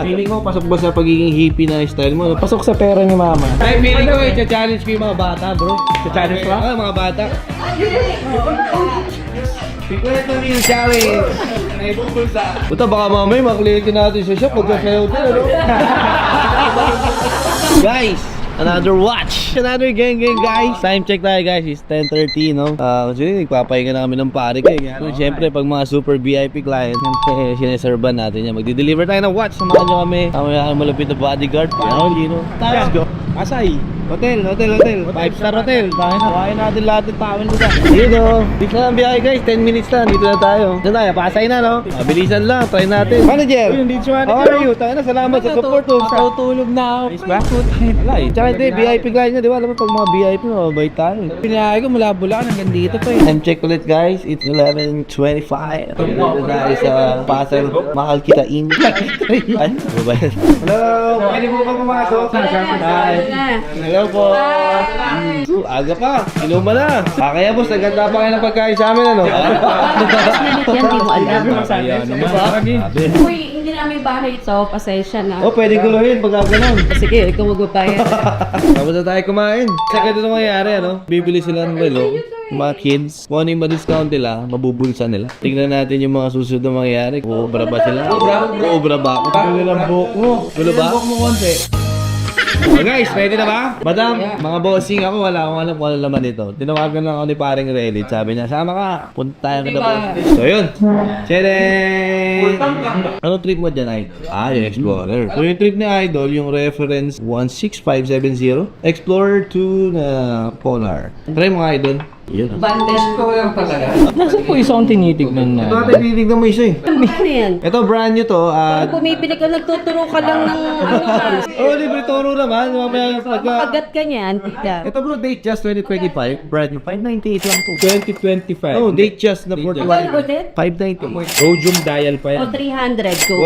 Feeling ko, pasok ba sa pagiging hippie na style mo? Pasok sa pera ni mama. Ay, feeling ko, i-challenge ko yung mga bata, bro. Challenge ba? Ah, mga bata. Sikreto rin yung challenge. Ay, bubulsa. Puta, baka mamay, maklikin natin sa shop. Pagkasayaw din, ano? Guys, another watch. Another gang, guys. Time check tayo, guys. It's 10:30, no? Kasi nagpapahinga na kami ng pare ko. So, syempre, pag mga super VIP client, sineserban natin yan. Magdi-deliver tayo ng watch. Samahan nyo kami. Kamaya malapit na bodyguard. Let's go. Asay. Hotel. 5-star hotel. Kain natin lahat ng tawin nila. Yun o. Dito na ang biyahe, guys. 10 minutes na. Dito na tayo. Dito tayo. Pasay na, no? Mabilisan lang. Try natin. Manager. How are you? Tayo na. Salamat sa support. Natutulog na ako. Ba? Wala eh. Tsaka hindi, VIP client niya, di ba? Alam mo, pag mga VIP, mababait tayo. Pinahay ko mula Bulacan hanggang dito pa eh. Time check ulit, guys. It's 11:25. Dito tayo sa Pasay. Mahal kita in. Ay, babayan. Hello! Pwede po ba pumasok? Hi. Hello po. Aga pa. Inuman na. Kaya boss, naganda pa kayo ng pagkain sa amin, ano? Yan, di mo alam. Uy, hindi namin bahay ito. Pasensya na. Oh, pwede guluhin pag ganun. Sige, ikaw magbabayad. Tapos na tayo kumain. Sa ganito na mangyayari, ano? Bibili sila ng relo. Mga kids, kung ano yung ma-discount nila, mabubulsa nila. Tingnan natin yung mga susunod na mangyayari. Uubra ba sila? Uubra ba ako? Gulo ng buhok mo. Gulo ba? Buhok mo konti. Okay guys, ready na ba? Madam, mga bossing ako, wala akong alam kung ano laman dito. Tinawagan lang ako ni paring Relit. Sabi niya, sama ka, punta tayo ka na po. So yun. Chedeng! Ano trip mo dyan, Idol? Yung Explorer. So yung trip ni Idol, yung reference 16570. Explorer 2 na Polar. Try mo, Idol. Yun. Bandage ko lang talaga. Nasa po isang tinitignan na. Ito natin titignan mo isa eh. Ano yan? Ito brand new to. Kung bumibili ka, nagtuturo ka lang ng ano. Oh, libre toro naman. Mamaya pagka... Makagat ka niyan. Tignan. Ito bro, date just 2025. Brand new. 598 lang to. 2025. Oh, date just na 41. Ulit? 598. Rhodium dial pa yan. O 300 ko.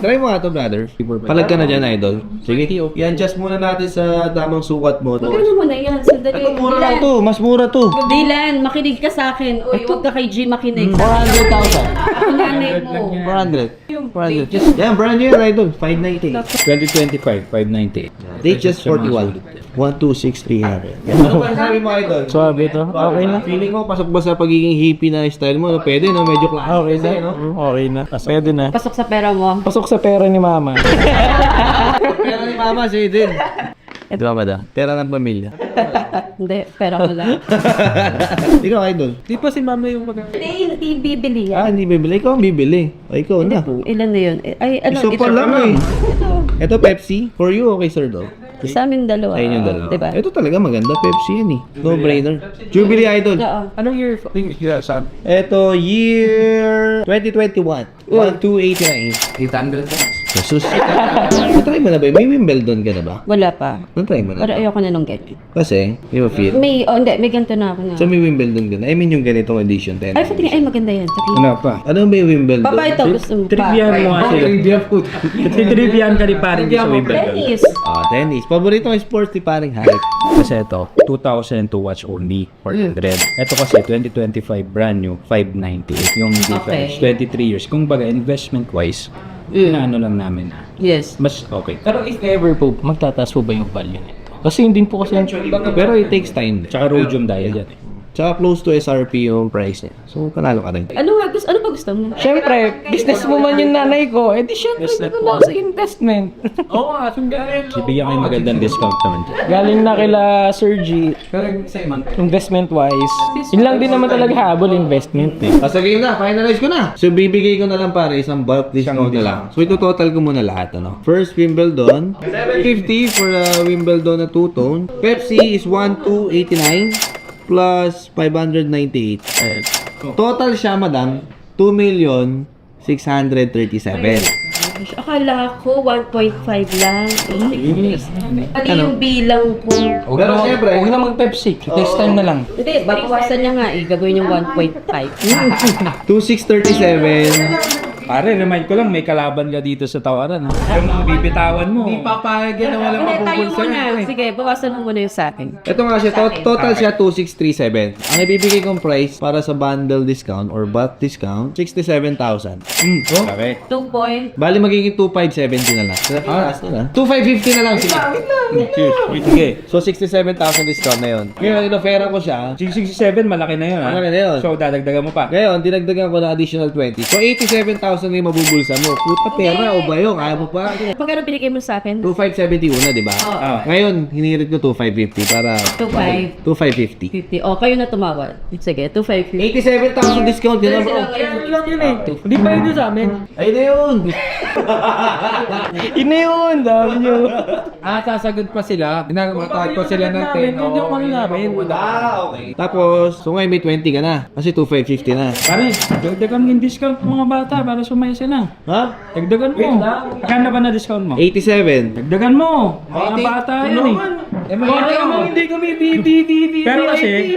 Try mo nga to, brother. Palag ka na dyan, Idol. Sige, yan just muna natin sa tamang sukat mo. Magkano mo na yan? Sandali. Ito, mura lang to. Mas mura to. Dylan, makinig ka sa akin. Uy, huwag ka kay G makinig. 400,000. Ako nanay mo. 400. Yan, brand new yan, Idol. 598. 2025, 598. Date just 41. 126,300. Ano ba sabi mo, Idol? Swabe ito. Okay na. Feeling ko, pasok ba sa pagiging hippie na style mo? No? Pwede, no? Medyo classic. Okay na. No? Okay na. Pwede na. Pasok sa pera mo. Pasok sa pera ni mama. Pero ni Mama, siya din. Di ba, Mada? Pera ng pamilya. Hindi, pera ko lang. Ikaw, Idol. Di pa si mama yung Hindi bibili yan. Hindi bibili. Ikaw ang bibili. O, ikaw na. Ilan na yun? Ay, ano? Iso pa lang eh. Ito, Pepsi. For you, okay, sir, daw? Sa amin dalawa. Ayun yung dalawa. Diba? Ito talaga maganda. Pepsi yan eh. No-brainer. Jubilee, Idol. Oo. Anong year? Saan? Ito, year 2021. 1289. 800. Jesus. Natry mo na ba? May Wimbledon ka na ba? Wala pa. Natry mo Pero na. ayoko na nung ganyan. Kasi, di ba feel? May ganito na ako na. So may Wimbledon ka na. I mean yung ganitong edition 10. Ay, pati ay maganda yan. Saki. Ano pa? Ano ba yung Wimbledon? Baba ito, gusto mo pa. Trivian mo nga sila. Trivian ka ni paring sa Wimbledon. Tennis. Tennis. Paborito ng sports ni paring Hype. Kasi ito, 2002 watch only, 400. Ito kasi 2025 brand new, 598. Yung difference, 23 years. Kung baga, investment-wise, ano lang namin na. Yes. Mas okay. Pero if ever po, magtataas po ba yung value nito? Kasi hindi po kasi Pero it takes time. tsaka rhodium dial yan. Tsaka close to SRP yung price niya. So, panalo ka rin. Ano ba gusto mo? Siyempre, business mo man yung nanay ko, edi siyempre ito na sa investment. Oo nga, galing. Bibigyan ko yung magandang discount naman. Galing na kila Sir G. Pero investment-wise, yun lang din naman talaga habol investment. Sige na, finalize ko na. So, bibigay ko na lang pare isang bulk discount na lang. So, ito total ko muna lahat, ano. First, Wimbledon. 750 for Wimbledon na two-tone. Pepsi is 1289 plus 598. Total siya, madam, 2,637,000. Akala ko 1.5 lang. Ano yung bilang ko? Pero siyempre, Huwag na mag-Pepsi. Next time na lang. Hindi, babawasan niya nga eh. Gagawin yung 1.5. 2,637 Pare, remind ko lang, may kalaban ka dito sa tawaran, ha? Yung bibitawan mo. Hindi papayag yan na walang Hindi, tayo mapupulsa. muna. Sige, bawasan mo muna yung sa akin. Ito nga siya, total siya 2,637. Ang ibibigay kong price para sa bundle discount or bulk discount, 67,000. Oh? Okay. 2 point. Bali magiging 2,570 na lang. Taas na lang. 2,550 na lang. Sige. Sige. So 67,000 discount na yun. Ngayon, inofera ko siya. 667, malaki na yun, ha? Malaki na yun. So, dadagdagan mo pa. Ngayon, dinagdagan ko na additional 20. So 87,000 na yung mabubulsa mo. Puta pera o ba yun? Kaya mo pa? Magkano binigay mo sa akin? 2,570 una, di ba? Ah. Ngayon, hinirit ko 2,550 para 2,550. 2,550. O, kayo na tumawad. Sige, 2,550. 87,000 discount din bro. Lang yun eh. Hindi pa yun sa amin. Ay na yun. Ina yun, dami nyo. Sasagot pa sila. Matawag pa sila ng 10. Hindi ko namin. Okay. Tapos, so ngayon may 20 ka na. Kasi 2,550 na. Pare, dagdagan mo yung discount mga bata para sumaya sila. Ha? Dagdagan mo. Kano ba na discount mo? 87. Dagdagan mo. Mga bata yan eh. Hindi kami pero kasi,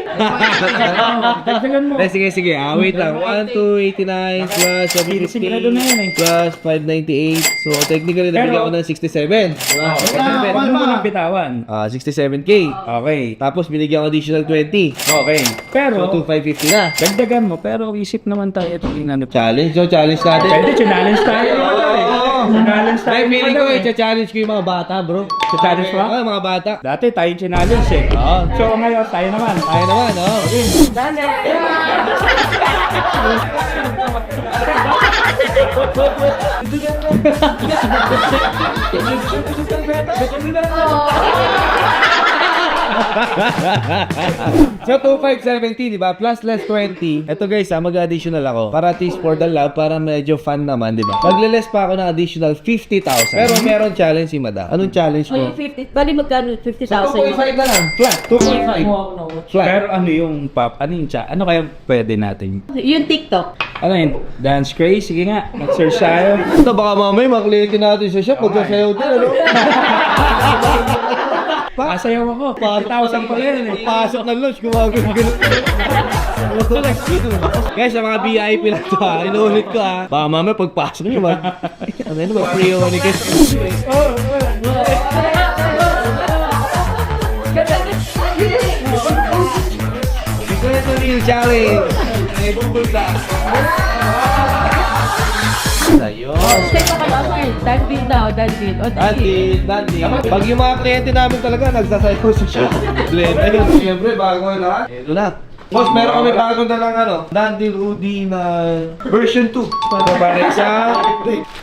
dagdagan mo. Sige. Wait lang. 1, 2, 89 plus Sigurado na yan eh. 750 plus 598. So, technically, nabigyan ko ng 67. Diba? Ano mo nang bitawan? 67K. Okay. Tapos, binigyan ko additional 20. Okay. Pero, So, 2,550 na. dagdagan mo. Pero isip naman tayo ito yung ano. Challenge. So, challenge natin. Pwede, challenge tayo. Challenge tayo. Ay, feeling ko challenge ko yung mga bata, bro. Challenge mo? Ah, mga bata. Dati tayo challenge eh. Oo. So ngayon, tayo naman. Tayo naman, oh. So, 2,570, di ba? Plus less 20. Ito guys, mag-additional ako. Para at least for the love, para medyo fun naman, di ba? Magle-less pa ako ng additional 50,000. Pero meron challenge si Madam. Anong challenge O, mo? yung 50. Bali, magkano? 50,000. 2.5 na lang. Flat. 2.5. Flat. Pero ano yung pop? Ano yung chat? Ano kaya pwede natin? Yung TikTok. Ano yun? Dance craze? Sige nga. Mag-search tayo. Ito baka mamay makliki natin sa shop. Magsasayaw din, ano? Pasayaw ako. 50,000 pa yan eh. Pasok ng lunch, gumagano. Guys, sa mga VIP na ito ha, inuulit ko ha. Baka mamaya pagpasok nyo ba? Ano yun, mag-free ako ni Kes. Ito ito real challenge. Ay, bubulsa. Ayun. Check pa pala, sir. Danville daw, Danville. O, Dati. Pag yung mga kliyente namin talaga, nagsasayaw sa shop. Ayun, siyempre, bago yung lahat. Ito na. Boss, meron kami bagong dalang Dandy Rudy na version 2. Para isa,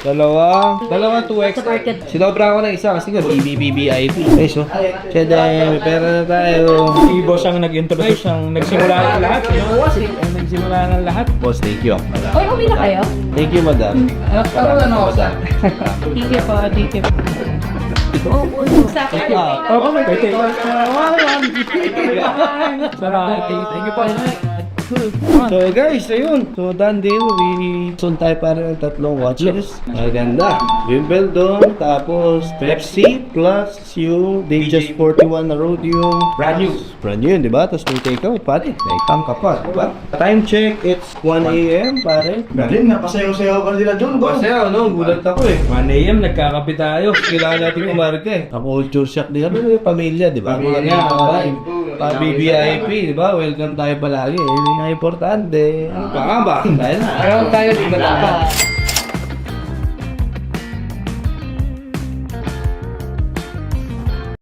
dalawang 2X. Sinobra ko ng isa kasi nga BBBIP. Okay, so, Chede, may pera na tayo. Si Boss ang nag-introduce ang nagsimula ng lahat. Ang nagsimula ng lahat. Boss, thank you. Oy, uwi na kayo? Thank you, madam. Madam. Thank you po, thank you. Sa akin. Oo, may pwede. Salamat. Thank you po. So guys, ayun. So Dandy, soon tayo para ng tatlong watches. Maganda. Wimbledon, tapos Pepsi, plus yung Dangerous 41 na road yung Brand new. Brand new yun, di ba? Tapos may take-out, pare. Naitang ka pa, di ba? Time check, it's 1 a.m., pare. Galing, napasayaw-sayaw ka nila dun, boss. Kasi ano, gulat ako eh. 1 a.m. nagkakape tayo. Kailangan natin umarte. Ako, culture shock din kami, pamilya, di ba? Pamilya, Pa-BBIP, di ba? Welcome tayo palagi. Yun yung importante. Ano pa nga ba? Dahil na. Ayaw tayo, di ba?